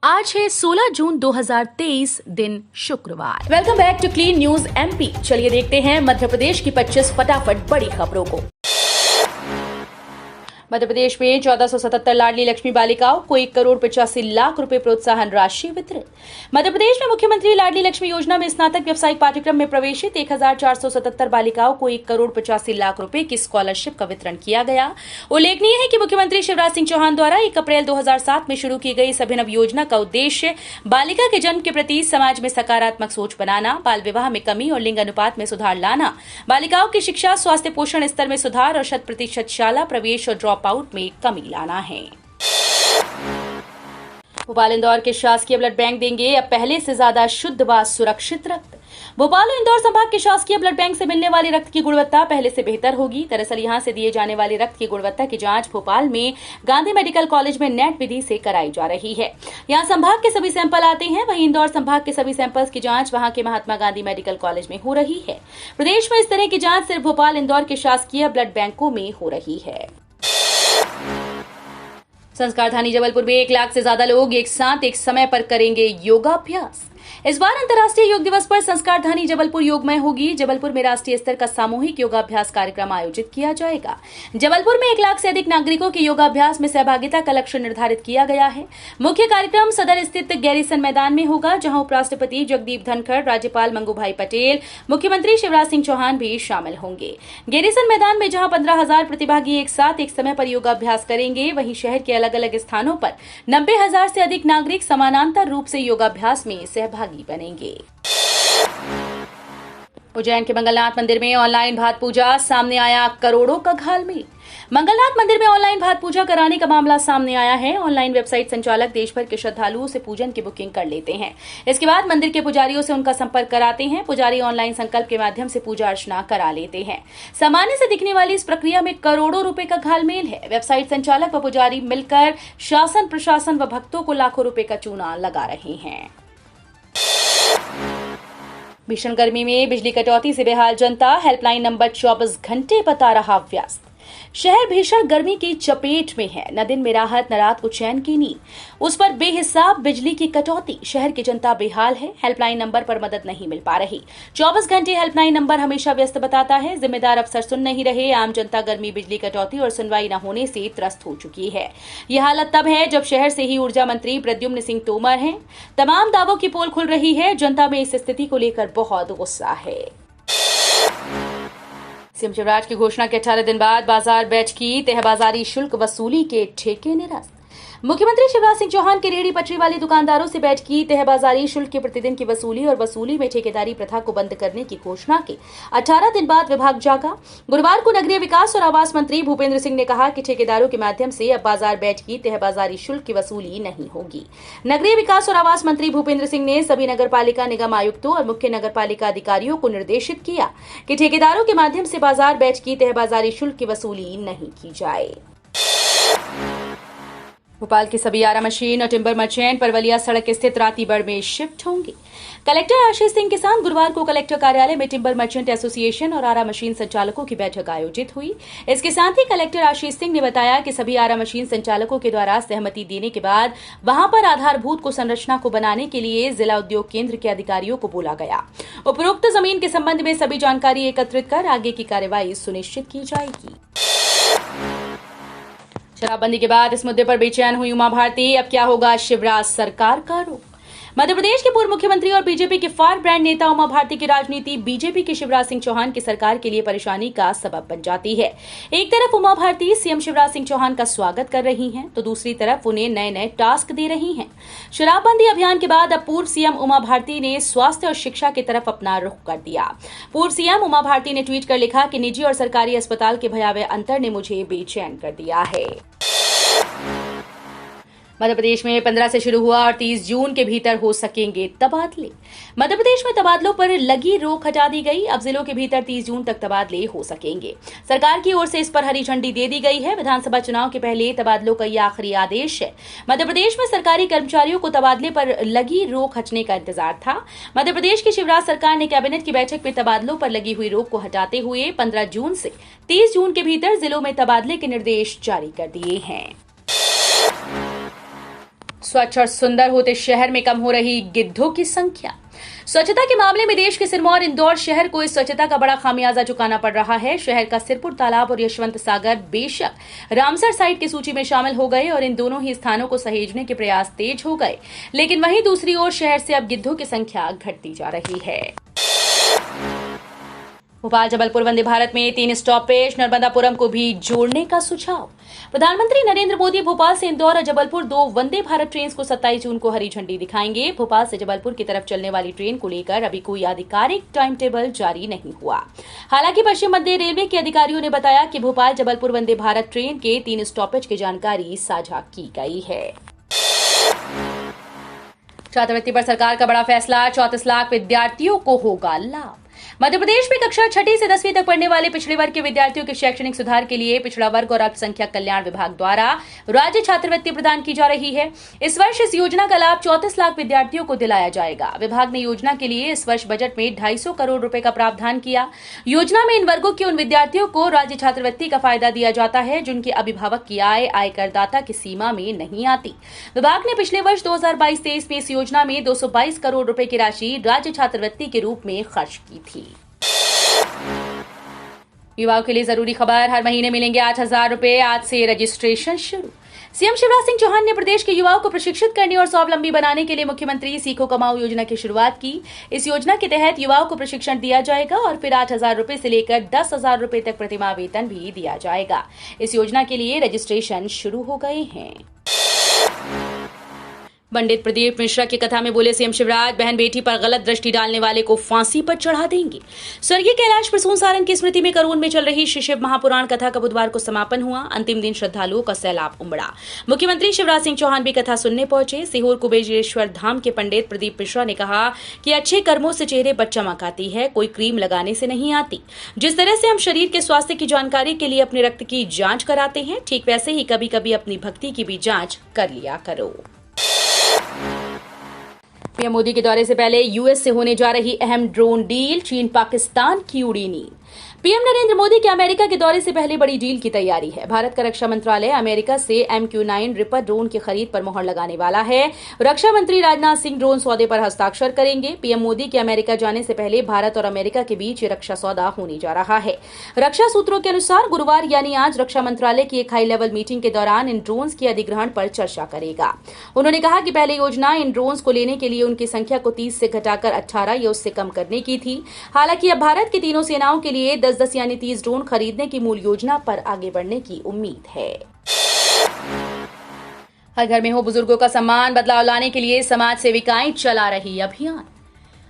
आज है 16 जून 2023 दिन शुक्रवार। Welcome back to clean news MP. चलिए देखते हैं मध्य प्रदेश की 25 फटाफट बड़ी खबरों को। मध्य प्रदेश में 1477 लाडली लक्ष्मी बालिकाओं को 1,85,00,000 रुपए प्रोत्साहन राशि वितरित। मध्य प्रदेश में मुख्यमंत्री लाडली लक्ष्मी योजना में स्नातक व्यावसायिक पाठ्यक्रम में प्रवेशित 1,477 बालिकाओं को 1,85,00,000 रुपए की स्कॉलरशिप का वितरण किया गया। उल्लेखनीय है कि मुख्यमंत्री शिवराज सिंह चौहान द्वारा 1 अप्रैल 2007 में शुरू की गई इस अभिनव योजना का उद्देश्य बालिका के जन्म के प्रति समाज में सकारात्मक सोच बनाना, बाल विवाह में कमी और लिंग अनुपात में सुधार लाना, बालिकाओं की शिक्षा, स्वास्थ्य, पोषण स्तर में सुधार और 100% शाला प्रवेश और ड्रॉप आउट में कमी लाना है। भोपाल इंदौर के शासकीय ब्लड बैंक देंगे अब पहले से ज्यादा शुद्ध व सुरक्षित रक्त। भोपाल और इंदौर संभाग के शासकीय ब्लड बैंक से मिलने वाले रक्त की गुणवत्ता पहले से बेहतर होगी। दरअसल यहां से दिए जाने वाले रक्त की गुणवत्ता की जांच भोपाल में गांधी मेडिकल कॉलेज में नेट विधि से कराई जा रही है। यहां संभाग के सभी सैंपल आते हैं, वहीं इंदौर संभाग के सभी सैंपल्स की जांच वहां के महात्मा गांधी मेडिकल कॉलेज में हो रही है। प्रदेश में इस तरह की जांच सिर्फ भोपाल इंदौर के शासकीय ब्लड बैंकों में हो रही है। संस्कारधानी जबलपुर में 1 लाख से ज्यादा लोग एक साथ एक समय पर करेंगे योगाभ्यास। इस बार अंतर्राष्ट्रीय योग दिवस पर संस्कारधानी जबलपुर योगमय होगी। जबलपुर में राष्ट्रीय स्तर का सामूहिक योगाभ्यास कार्यक्रम आयोजित किया जाएगा। जबलपुर में 1 लाख से अधिक नागरिकों के योगाभ्यास में सहभागिता का लक्ष्य निर्धारित किया गया है। मुख्य कार्यक्रम सदर स्थित गैरीसन मैदान में होगा, जहां उपराष्ट्रपति जगदीप धनखड़, राज्यपाल मंगूभाई पटेल, मुख्यमंत्री शिवराज सिंह चौहान भी शामिल होंगे। गैरीसन मैदान में जहां 15,000 प्रतिभागी एक साथ एक समय पर योगाभ्यास करेंगे, वहीं शहर के अलग अलग स्थानों पर 90,000 से अधिक नागरिक समानांतर रूप से योगाभ्यास में सहभागी बनेंगे। उज्जैन के मंगलनाथ मंदिर में ऑनलाइन भात पूजा, सामने आया करोड़ों का घालमेल। मंगलनाथ मंदिर में ऑनलाइन भात पूजा कराने का मामला सामने आया है। ऑनलाइन वेबसाइट संचालक देश भर के श्रद्धालुओं से पूजन की बुकिंग कर लेते हैं। इसके बाद मंदिर के पुजारियों से उनका संपर्क कराते हैं। पुजारी ऑनलाइन संकल्प के माध्यम से पूजा अर्चना करा लेते हैं। सामान्य से दिखने वाली इस प्रक्रिया में करोड़ों रुपए का घालमेल है। वेबसाइट संचालक व पुजारी मिलकर शासन, प्रशासन व भक्तों को लाखों रुपए का चूना लगा रहे हैं। भीषण गर्मी में बिजली कटौती से बेहाल जनता, हेल्पलाइन नंबर 24 घंटे बता रहा व्यस्त। शहर भीषण गर्मी की चपेट में है। न दिन में राहत, न रात को चैन की नींद। उस पर बेहिसाब बिजली की कटौती, शहर की जनता बेहाल है। हेल्पलाइन नंबर पर मदद नहीं मिल पा रही। 24 घंटे हेल्पलाइन नंबर हमेशा व्यस्त बताता है। जिम्मेदार अफसर सुन नहीं रहे। आम जनता गर्मी, बिजली कटौती और सुनवाई न होने से त्रस्त हो चुकी है। यह हालत तब है जब शहर से ही ऊर्जा मंत्री प्रद्युम्न सिंह तोमर हैं। तमाम दावों की पोल खुल रही है। जनता में इस स्थिति को लेकर बहुत गुस्सा है। सीएम शिवराज की घोषणा के 18 दिन बाद बाजार बैठ की तहबाजारी शुल्क वसूली के ठेके निरस्त। मुख्यमंत्री शिवराज सिंह चौहान के रेहड़ी पटरी वाले दुकानदारों से बैठ की तहबाजारी शुल्क के प्रतिदिन की वसूली और वसूली में ठेकेदारी प्रथा को बंद करने की घोषणा के 18 दिन बाद विभाग जागा। गुरुवार को नगरीय विकास और आवास मंत्री भूपेंद्र सिंह ने कहा कि ठेकेदारों के माध्यम से अब बाजार बैठ की तहबाजारी शुल्क की वसूली नहीं होगी। नगरीय विकास और आवास मंत्री भूपेंद्र सिंह ने सभी नगरपालिका निगम आयुक्तों और मुख्य नगरपालिका अधिकारियों को निर्देशित किया कि ठेकेदारों के माध्यम से बाजार बैठ की तहबाजारी शुल्क की वसूली नहीं की जाए। भोपाल की सभी आरा मशीन और टिम्बर मर्चेंट परवलिया सड़क स्थित रातीबड़ में शिफ्ट होंगे। कलेक्टर आशीष सिंह के साथ गुरुवार को कलेक्टर कार्यालय में टिम्बर मर्चेंट एसोसिएशन और आरा मशीन संचालकों की बैठक आयोजित हुई। इसके साथ ही कलेक्टर आशीष सिंह ने बताया कि सभी आरा मशीन संचालकों के द्वारा सहमति देने के बाद वहां पर आधारभूत को संरचना को बनाने के लिए जिला उद्योग केंद्र के अधिकारियों को बोला गया। उपरोक्त जमीन के संबंध में सभी जानकारी एकत्रित कर आगे की कार्यवाही सुनिश्चित की जाएगी। शराबबंदी के बाद इस मुद्दे पर बेचैन हुई उमा भारती, अब क्या होगा शिवराज सरकार का रुख। मध्य प्रदेश के पूर्व मुख्यमंत्री और बीजेपी के फायर ब्रांड नेता उमा भारती की राजनीति बीजेपी के शिवराज सिंह चौहान की सरकार के लिए परेशानी का सबब बन जाती है। एक तरफ उमा भारती सीएम शिवराज सिंह चौहान का स्वागत कर रही हैं, तो दूसरी तरफ उन्हें नए नए टास्क दे रही हैं। शराबबंदी अभियान के बाद अब पूर्व सीएम उमा भारती ने स्वास्थ्य और शिक्षा की तरफ अपना रुख कर दिया। पूर्व सीएम उमा भारती ने ट्वीट कर लिखा कि निजी और सरकारी अस्पताल के भयावह अंतर ने मुझे बेचैन कर दिया है। मध्य प्रदेश में 15 से शुरू हुआ और 30 जून के भीतर हो सकेंगे तबादले। मध्य प्रदेश में तबादलों पर लगी रोक हटा दी गई। अब जिलों के भीतर 30 जून तक तबादले हो सकेंगे। सरकार की ओर से इस पर हरी झंडी दे दी गई है। विधानसभा चुनाव के पहले तबादलों का यह आखिरी आदेश है। मध्य प्रदेश में सरकारी कर्मचारियों को तबादले पर लगी रोक हटने का इंतजार था। मध्य प्रदेश की शिवराज सरकार ने कैबिनेट की बैठक में तबादलों पर लगी हुई रोक को हटाते हुए 15 जून से 30 जून के भीतर जिलों में तबादले के निर्देश जारी कर दिए हैं। स्वच्छ और सुंदर होते शहर में कम हो रही गिद्धों की संख्या। स्वच्छता के मामले में देश के सिरमौर इंदौर शहर को इस स्वच्छता का बड़ा खामियाजा चुकाना पड़ रहा है। शहर का सिरपुर तालाब और यशवंत सागर बेशक रामसर साइट की सूची में शामिल हो गए और इन दोनों ही स्थानों को सहेजने के प्रयास तेज हो गए, लेकिन वहीं दूसरी ओर शहर से अब गिद्धों की संख्या घटती जा रही है। भोपाल जबलपुर वंदे भारत में 3 स्टॉपेज, नर्मदापुरम को भी जोड़ने का सुझाव। प्रधानमंत्री नरेंद्र मोदी भोपाल से इंदौर और जबलपुर 2 वंदे भारत ट्रेन को 27 जून को हरी झंडी दिखाएंगे। भोपाल से जबलपुर की तरफ चलने वाली ट्रेन को लेकर अभी कोई आधिकारिक टाइम टेबल जारी नहीं हुआ। हालांकि पश्चिम मध्य रेलवे के अधिकारियों ने बताया कि भोपाल जबलपुर वंदे भारत ट्रेन के 3 स्टॉपेज की जानकारी साझा की गई है। छात्रवृत्ति पर सरकार का बड़ा फैसला, 34 लाख विद्यार्थियों को होगा लाभ। मध्य प्रदेश में कक्षा 6 से 10वीं तक पढ़ने वाले पिछड़े वर्ग के विद्यार्थियों के शैक्षणिक सुधार के लिए पिछड़ा वर्ग और अल्पसंख्यक कल्याण विभाग द्वारा राज्य छात्रवृत्ति प्रदान की जा रही है। इस वर्ष इस योजना का लाभ 34 लाख विद्यार्थियों को दिलाया जाएगा। विभाग ने योजना के लिए इस वर्ष बजट में 250 करोड़ रुपए का प्रावधान किया। योजना में इन वर्गों के उन विद्यार्थियों को राज्य छात्रवृत्ति का फायदा दिया जाता है जिनके अभिभावक की आय आयकरदाता की सीमा में नहीं आती। विभाग ने पिछले वर्ष 2022-23 में इस योजना में 222 करोड़ रुपए की राशि राज्य छात्रवृत्ति के रूप में खर्च की थी। युवाओं के लिए जरूरी खबर, हर महीने मिलेंगे 8,000 रुपए, आज से रजिस्ट्रेशन शुरू। सीएम शिवराज सिंह चौहान ने प्रदेश के युवाओं को प्रशिक्षित करने और स्वावलंबी बनाने के लिए मुख्यमंत्री सीखो कमाओ योजना की शुरुआत की। इस योजना के तहत युवाओं को प्रशिक्षण दिया जाएगा और फिर 8,000 रुपए से लेकर 10,000 रुपए तक प्रतिमाह वेतन भी दिया जाएगा। इस योजना के लिए रजिस्ट्रेशन शुरू हो गए हैं। पंडित प्रदीप मिश्रा की कथा में बोले सीएम शिवराज, बहन बेटी पर गलत दृष्टि डालने वाले को फांसी पर चढ़ा देंगे। स्वर्गीय कैलाश प्रसून सारंग की स्मृति में करोल में चल रही श्री शिव महापुराण कथा का बुधवार को समापन हुआ। अंतिम दिन श्रद्धालुओं का सैलाब उमड़ा। मुख्यमंत्री शिवराज सिंह चौहान भी कथा सुनने पहुंचे। सीहोर कुबेरेश्वर धाम के पंडित प्रदीप मिश्रा ने कहा कि अच्छे कर्मों से चेहरे पर चमक आती है, कोई क्रीम लगाने से नहीं आती। जिस तरह से हम शरीर के स्वास्थ्य की जानकारी के लिए अपने रक्त की जांच कराते हैं, ठीक वैसे ही कभी कभी अपनी भक्ति की भी जांच कर लिया करो। पीएम मोदी के दौरे से पहले यूएस से होने जा रही अहम ड्रोन डील, चीन पाकिस्तान की उड़ी नींद। पीएम नरेंद्र मोदी के अमेरिका के दौरे से पहले बड़ी डील की तैयारी है। भारत का रक्षा मंत्रालय अमेरिका से MQ-9 रिपर ड्रोन की खरीद पर मुहर लगाने वाला है। रक्षा मंत्री राजनाथ सिंह ड्रोन सौदे पर हस्ताक्षर करेंगे। पीएम मोदी के अमेरिका जाने से पहले भारत और अमेरिका के बीच रक्षा सौदा होने जा रहा है। रक्षा सूत्रों के अनुसार गुरुवार यानी आज रक्षा मंत्रालय की एक हाई लेवल मीटिंग के दौरान इन ड्रोन्स के अधिग्रहण पर चर्चा करेगा। उन्होंने कहा कि पहले योजना इन ड्रोन्स को लेने के लिए उनकी संख्या को 30 से घटाकर 18 या उससे कम करने की थी। हालांकि अब भारत की तीनों सेनाओं के लिए 10-10 यानी 30 ड्रोन खरीदने की मूल योजना पर आगे बढ़ने की उम्मीद है। हर घर में हो बुजुर्गों का सम्मान, बदलाव लाने के लिए समाज सेविकाएं चला रही अभियान।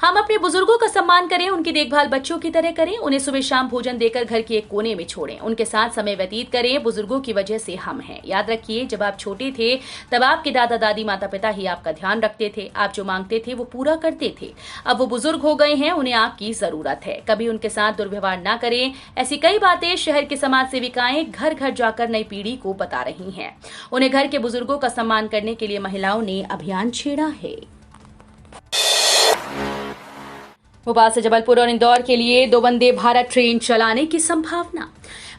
हम अपने बुजुर्गों का सम्मान करें, उनकी देखभाल बच्चों की तरह करें, उन्हें सुबह शाम भोजन देकर घर के एक कोने में छोड़ें, उनके साथ समय व्यतीत करें। बुजुर्गों की वजह से हम हैं। याद रखिए, जब आप छोटे थे तब आपके दादा दादी माता पिता ही आपका ध्यान रखते थे। आप जो मांगते थे वो पूरा करते थे। अब वो बुजुर्ग हो गए हैं, उन्हें आपकी जरूरत है। कभी उनके साथ दुर्व्यवहार ना करें। ऐसी कई बातें शहर की समाज सेविकाएं घर घर जाकर नई पीढ़ी को बता रही हैं। उन्हें घर के बुजुर्गों का सम्मान करने के लिए महिलाओं ने अभियान छेड़ा है। भोपाल से जबलपुर और इंदौर के लिए 2 वंदे भारत ट्रेन चलाने की संभावना।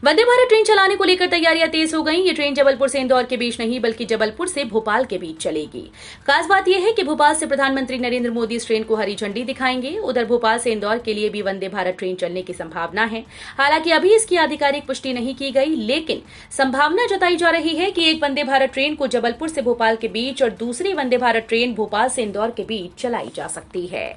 वंदे भारत ट्रेन चलाने को लेकर तैयारियां तेज हो गई। ये ट्रेन जबलपुर से इंदौर के बीच नहीं बल्कि जबलपुर से भोपाल के बीच चलेगी। खास बात यह है कि भोपाल से प्रधानमंत्री नरेंद्र मोदी इस ट्रेन को हरी झंडी दिखाएंगे। उधर भोपाल से इंदौर के लिए भी वंदे भारत ट्रेन चलने की संभावना है। हालांकि अभी इसकी आधिकारिक पुष्टि नहीं की गई, लेकिन संभावना जताई जा रही है कि एक वंदे भारत ट्रेन को जबलपुर से भोपाल के बीच और दूसरी वंदे भारत ट्रेन भोपाल से इंदौर के बीच चलाई जा सकती है।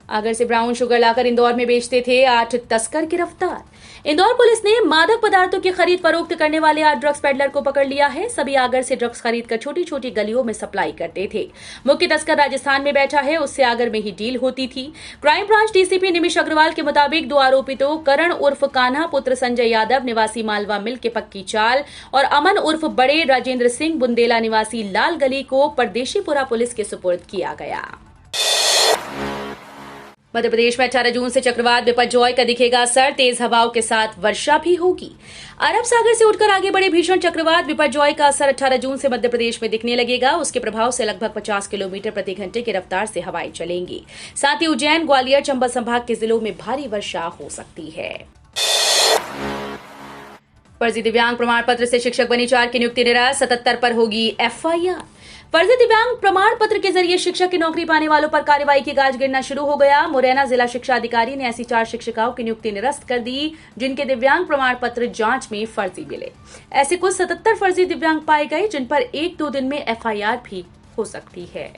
आगर से ब्राउन शुगर लाकर इंदौर में बेचते थे 8 तस्कर गिरफ्तार। इंदौर पुलिस ने मादक पदार्थों की खरीद फरोख्त करने वाले 8 ड्रग्स पेडलर को पकड़ लिया है। सभी आगर से ड्रग्स खरीदकर छोटी छोटी गलियों में सप्लाई करते थे। मुख्य तस्कर राजस्थान में बैठा है, उससे आगर में ही डील होती थी। क्राइम ब्रांच डीसीपी निमिष अग्रवाल के मुताबिक 2 आरोपितों करण उर्फ कान्हा पुत्र संजय यादव निवासी मालवा मिल के पक्की चाल और अमन उर्फ बड़े राजेंद्र सिंह बुंदेला निवासी लाल गली को परदेशीपुरा पुलिस के सुपुर्द किया गया। मध्य प्रदेश में 18 जून से चक्रवात बिपरजॉय का दिखेगा असर, तेज हवाओं के साथ वर्षा भी होगी। अरब सागर से उठकर आगे बढ़े भीषण चक्रवात बिपरजॉय का असर 18 जून से मध्य प्रदेश में दिखने लगेगा। उसके प्रभाव से लगभग 50 किलोमीटर प्रति घंटे की रफ्तार से हवाएं चलेंगी। साथ ही उज्जैन, ग्वालियर, चंबल संभाग के जिलों में भारी वर्षा हो सकती है। फर्जी दिव्यांग प्रमाण पत्र से शिक्षक बनी 4 की नियुक्ति निरस्त, 77 पर होगी एफआईआर। फर्जी दिव्यांग प्रमाण पत्र के जरिए शिक्षक की नौकरी पाने वालों पर कार्रवाई की गाज गिरना शुरू हो गया। मुरैना जिला शिक्षा अधिकारी ने ऐसी 4 शिक्षिकाओं की नियुक्ति निरस्त कर दी जिनके दिव्यांग प्रमाण पत्र जांच में फर्जी मिले। ऐसे कुल 77 फर्जी दिव्यांग पाए गए जिन पर 1-2 दिन में एफआईआर भी हो सकती है।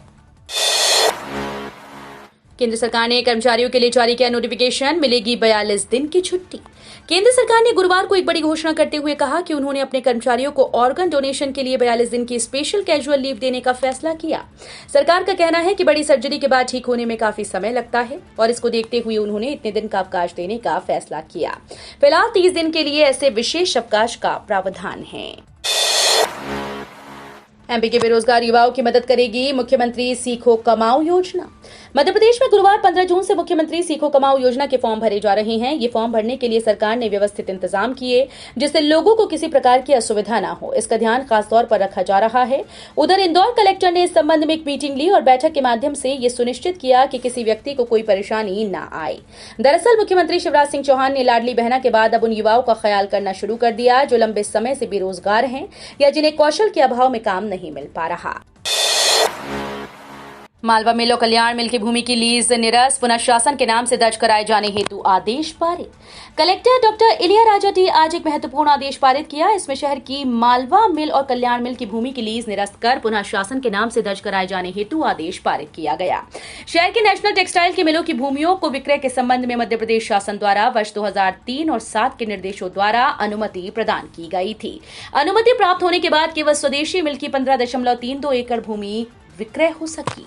केंद्र सरकार ने कर्मचारियों के लिए जारी किया नोटिफिकेशन, मिलेगी 42 दिन की छुट्टी। केंद्र सरकार ने गुरुवार को एक बड़ी घोषणा करते हुए कहा कि उन्होंने अपने कर्मचारियों को ऑर्गन डोनेशन के लिए 42 दिन की स्पेशल कैजुअल लीव देने का फैसला किया। सरकार का कहना है कि बड़ी सर्जरी के बाद ठीक होने में काफी समय लगता है और इसको देखते हुए उन्होंने इतने दिन का अवकाश देने का फैसला किया। फिलहाल 30 दिन के लिए ऐसे विशेष अवकाश का प्रावधान है। एमपी के बेरोजगार युवाओं की मदद करेगी मुख्यमंत्री सीखो कमाओ योजना। मध्य प्रदेश में गुरुवार 15 जून से मुख्यमंत्री सीखो कमाओ योजना के फॉर्म भरे जा रहे हैं। ये फॉर्म भरने के लिए सरकार ने व्यवस्थित इंतजाम किए जिससे लोगों को किसी प्रकार की असुविधा न हो। इसका ध्यान खास तौर पर रखा जा रहा है। उधर इंदौर कलेक्टर ने इस संबंध में एक मीटिंग ली और बैठक के माध्यम से ये सुनिश्चित किया कि किसी व्यक्ति को कोई परेशानी न आए। दरअसल मुख्यमंत्री शिवराज सिंह चौहान ने लाडली बहना के बाद अब उन युवाओं का ख्याल करना शुरू कर दिया जो लंबे समय से बेरोजगार हैं या जिन्हें कौशल के अभाव में काम नहीं मिल पा रहा। मालवा मिल और कल्याण मिल की भूमि की लीज निरस्त, पुनः शासन के नाम से दर्ज कराए जाने हेतु आदेश पारित। कलेक्टर डॉक्टर इलिया राजा टी आज एक महत्वपूर्ण आदेश पारित किया। इसमें शहर की मालवा मिल और कल्याण मिल की भूमि की लीज निरस्त कर पुनः शासन के नाम से दर्ज कराए जाने हेतु आदेश पारित किया गया। शहर के नेशनल टेक्सटाइल की मिलों की भूमियों को विक्रय के संबंध में मध्य प्रदेश शासन द्वारा वर्ष 2003 और 7 के निर्देशों द्वारा अनुमति प्रदान की गई थी। अनुमति प्राप्त होने के बाद केवल स्वदेशी मिल की 15.32 एकड़ भूमि विक्रय हो सकी।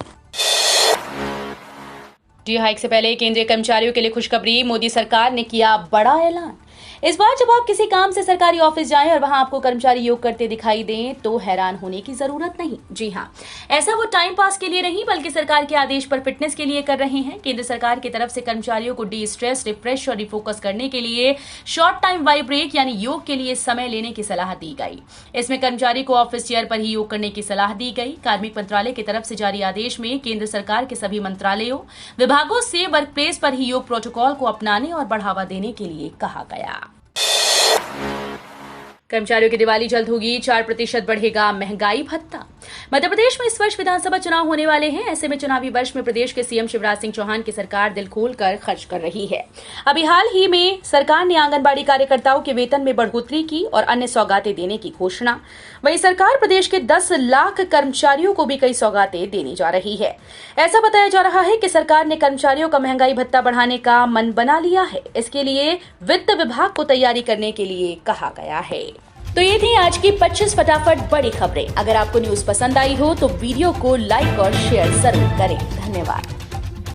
डी हाइक से पहले केंद्रीय कर्मचारियों के लिए खुशखबरी, मोदी सरकार ने किया बड़ा ऐलान। इस बार जब आप किसी काम से सरकारी ऑफिस जाएं और वहां आपको कर्मचारी योग करते दिखाई दें तो हैरान होने की जरूरत नहीं। जी हां, ऐसा वो टाइम पास के लिए नहीं बल्कि सरकार के आदेश पर फिटनेस के लिए कर रहे हैं। केंद्र सरकार की तरफ से कर्मचारियों को डी स्ट्रेस, रिफ्रेश और रिफोकस करने के लिए शॉर्ट टाइम वाई ब्रेक यानी योग के लिए समय लेने की सलाह दी गई। इसमें कर्मचारी को ऑफिस चेयर पर ही योग करने की सलाह दी गई। कार्मिक मंत्रालय की तरफ से जारी आदेश में केंद्र सरकार के सभी मंत्रालयों, विभागों से वर्क प्लेस पर ही योग प्रोटोकॉल को अपनाने और बढ़ावा देने के लिए कहा गया। कर्मचारियों की दिवाली जल्द होगी, 4% बढ़ेगा महंगाई भत्ता। मध्य प्रदेश में इस वर्ष विधानसभा चुनाव होने वाले हैं। ऐसे में चुनावी वर्ष में प्रदेश के सीएम शिवराज सिंह चौहान की सरकार दिल खोलकर खर्च कर रही है। अभी हाल ही में सरकार ने आंगनबाड़ी कार्यकर्ताओं के वेतन में बढ़ोतरी की और अन्य सौगातें देने की घोषणा। वहीं सरकार प्रदेश के 10 लाख कर्मचारियों को भी कई सौगातें देने जा रही है। ऐसा बताया जा रहा है कि सरकार ने कर्मचारियों का महंगाई भत्ता बढ़ाने का मन बना लिया है। इसके लिए वित्त विभाग को तैयारी करने के लिए कहा गया है। तो ये थी आज की 25 फटाफट बड़ी खबरें। अगर आपको न्यूज पसंद आई हो तो वीडियो को लाइक और शेयर जरूर करें। धन्यवाद।